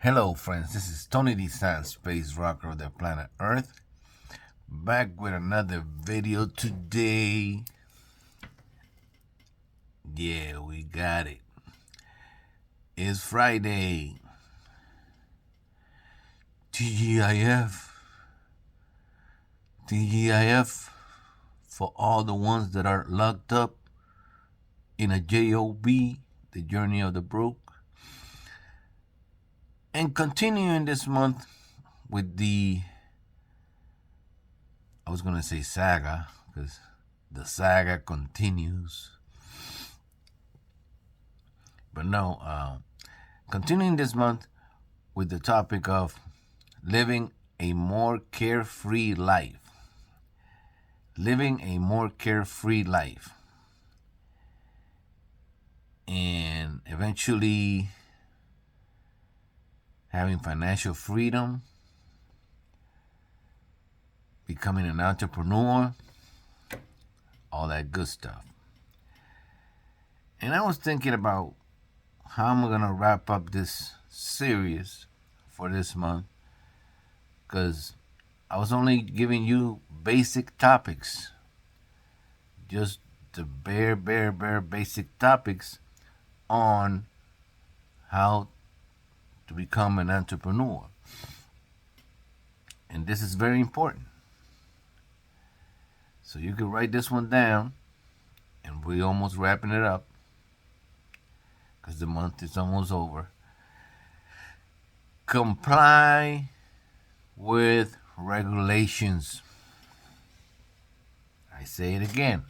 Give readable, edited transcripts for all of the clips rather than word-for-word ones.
Hello, friends. This is Tony D. San, Space Rocker of the planet Earth. Back with another video today. Yeah, we got it. It's Friday. TGIF. TGIF for all the ones that are locked up in a JOB, the Journey of the Broke. And continuing this month with I was going to say saga, because the saga continues. But no, continuing this month with the topic of living a more carefree life. Living a more carefree life. And eventually having financial freedom, becoming an entrepreneur, all that good stuff. And I was thinking about how I'm going to wrap up this series for this month, because I was only giving you basic topics, just the bare basic topics on how to become an entrepreneur. And this is very important. So you can write this one down, and we're almost wrapping it up because the month is almost over. Comply with regulations. I say it again.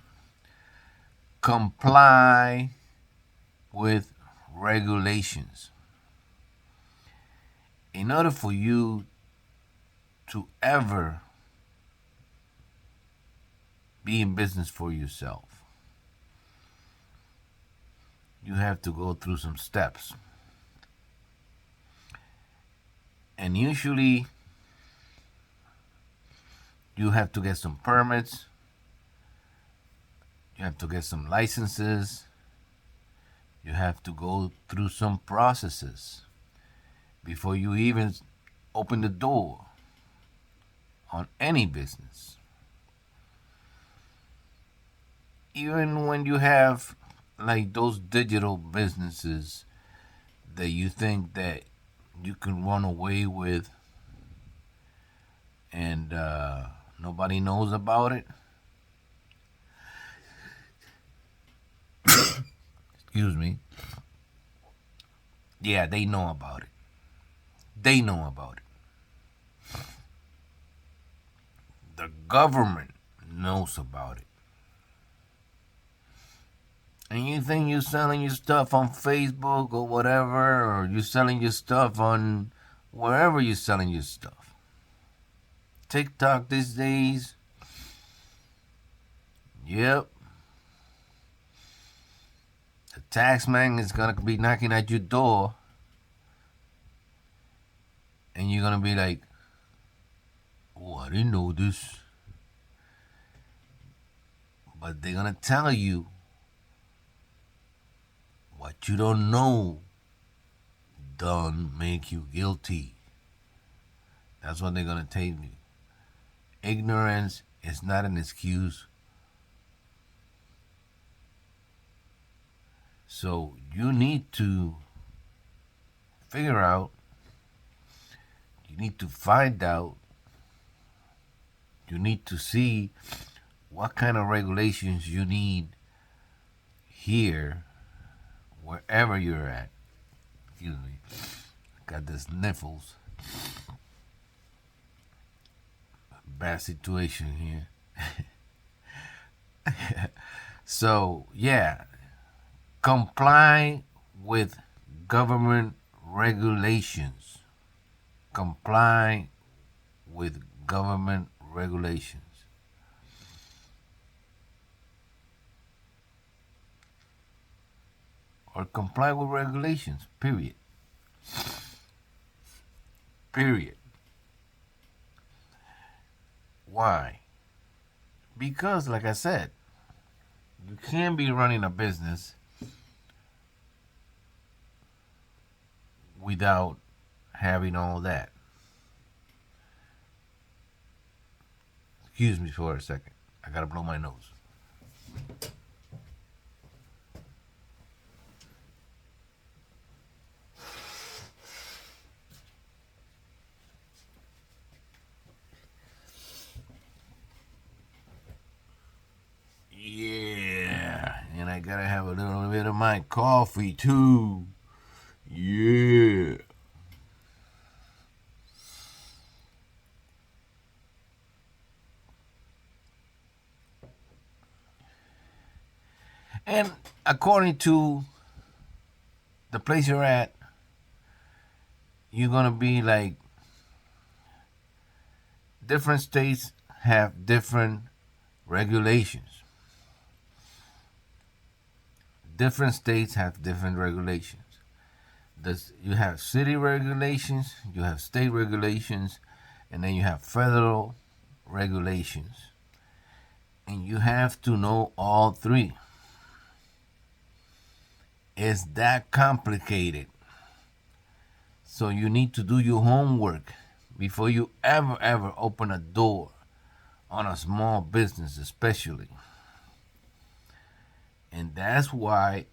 Comply with regulations. In order for you to ever be in business for yourself, you have to go through some steps. And usually you have to get some permits, you have to get some licenses, you have to go through some processes before you even open the door on any business. Even when you have like those digital businesses that you think that you can run away with and nobody knows about it. Excuse me. Yeah, they know about it. They know about it. The government knows about it. And you think you're selling your stuff on Facebook or whatever, or you're selling your stuff on wherever you're selling your stuff. TikTok these days. Yep. The tax man is going to be knocking at your door. And you're going to be like, oh, I didn't know this. But they're going to tell you what you don't know don't make you guilty. That's what they're going to tell you. Ignorance is not an excuse. So you need to figure out, you need to find out, you need to see what kind of regulations you need here, wherever you're at. Excuse me. Got the sniffles. Bad situation here. So, yeah. Comply with government regulations. Comply with government regulations. Or comply with regulations, period. Period. Why? Because, like I said, you can't be running a business without having all that. Excuse me for a second. I gotta blow my nose. Yeah, and I gotta have a little bit of my coffee too. Yeah. And according to the place you're at, you're gonna be like, different states have different regulations. Different states have different regulations. You have city regulations, you have state regulations, and then you have federal regulations. And you have to know all three. It's that complicated. So you need to do your homework before you ever open a door on a small business, especially. And that's why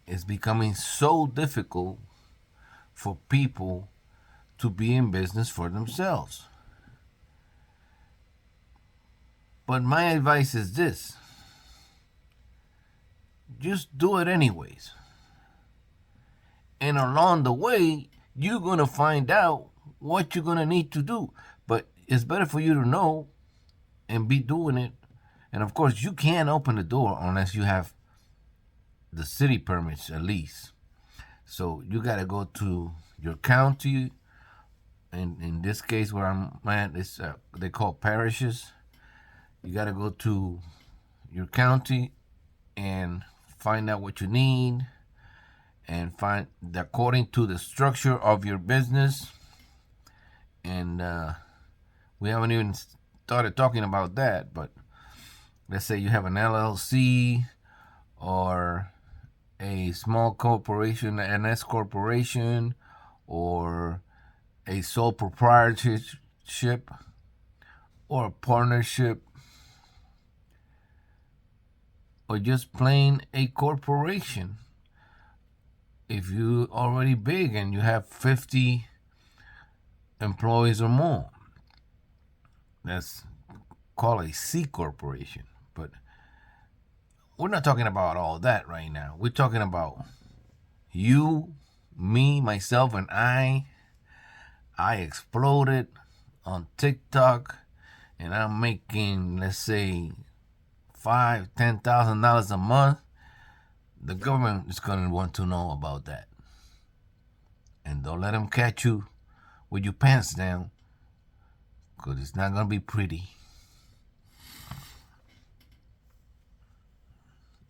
it's becoming so difficult for people to be in business for themselves. But my advice is this: just do it anyways. And along the way, you're going to find out what you're going to need to do. But it's better for you to know and be doing it. And of course, you can't open the door unless you have the city permits at least. So you got to go to your county. And in this case, where I'm at, it's, they call parishes. You got to go to your county and find out what you need, and find according to the structure of your business. And we haven't even started talking about that, but let's say you have an LLC or a small corporation, an S corporation, or a sole proprietorship, or a partnership, or just plain a corporation. If you're already big and you have 50 employees or more, that's called a C corporation. But we're not talking about all that right now. We're talking about you, me, myself, and I. I exploded on TikTok, and I'm making, let's say, $5,000-$10,000 a month. The government is going to want to know about that. And don't let them catch you with your pants down, because it's not going to be pretty.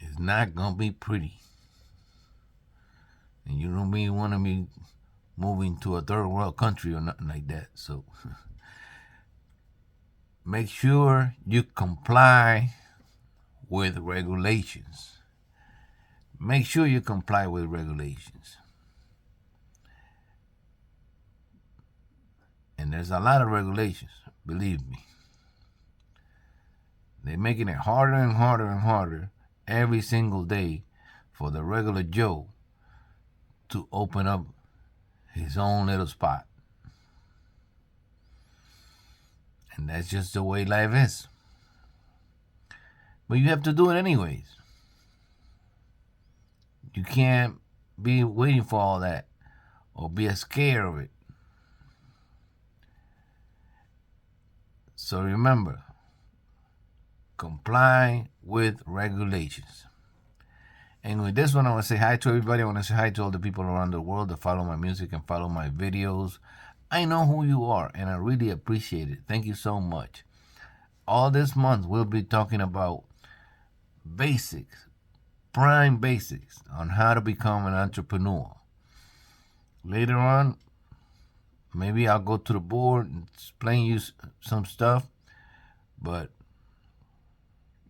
It's not going to be pretty. And you don't really want to be moving to a third world country or nothing like that. So make sure you comply with regulations. Make sure you comply with regulations. And there's a lot of regulations, believe me. They're making it harder and harder and harder every single day for the regular Joe to open up his own little spot. And that's just the way life is. But you have to do it anyways. You can't be waiting for all that or be scared of it. So remember, comply with regulations. And with this one, I want to say hi to everybody. I want to say hi to all the people around the world that follow my music and follow my videos. I know who you are, and I really appreciate it. Thank you so much. All this month, we'll be talking about basics, prime basics on how to become an entrepreneur. Later on, maybe I'll go to the board and explain you some stuff, but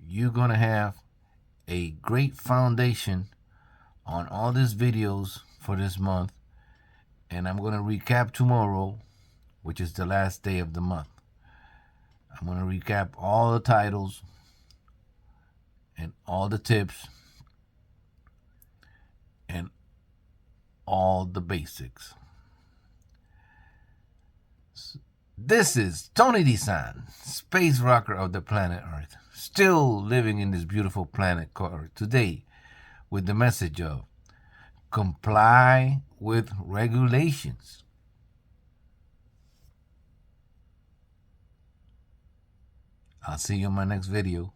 you're going to have a great foundation on all these videos for this month, And I'm going to recap tomorrow, which is the last day of the month. I'm going to recap all the titles and all the tips and all the basics. This is Tony DeSan, space rocker of the planet Earth, still living in this beautiful planet called Earth today with the message of comply with regulations. I'll see you in my next video.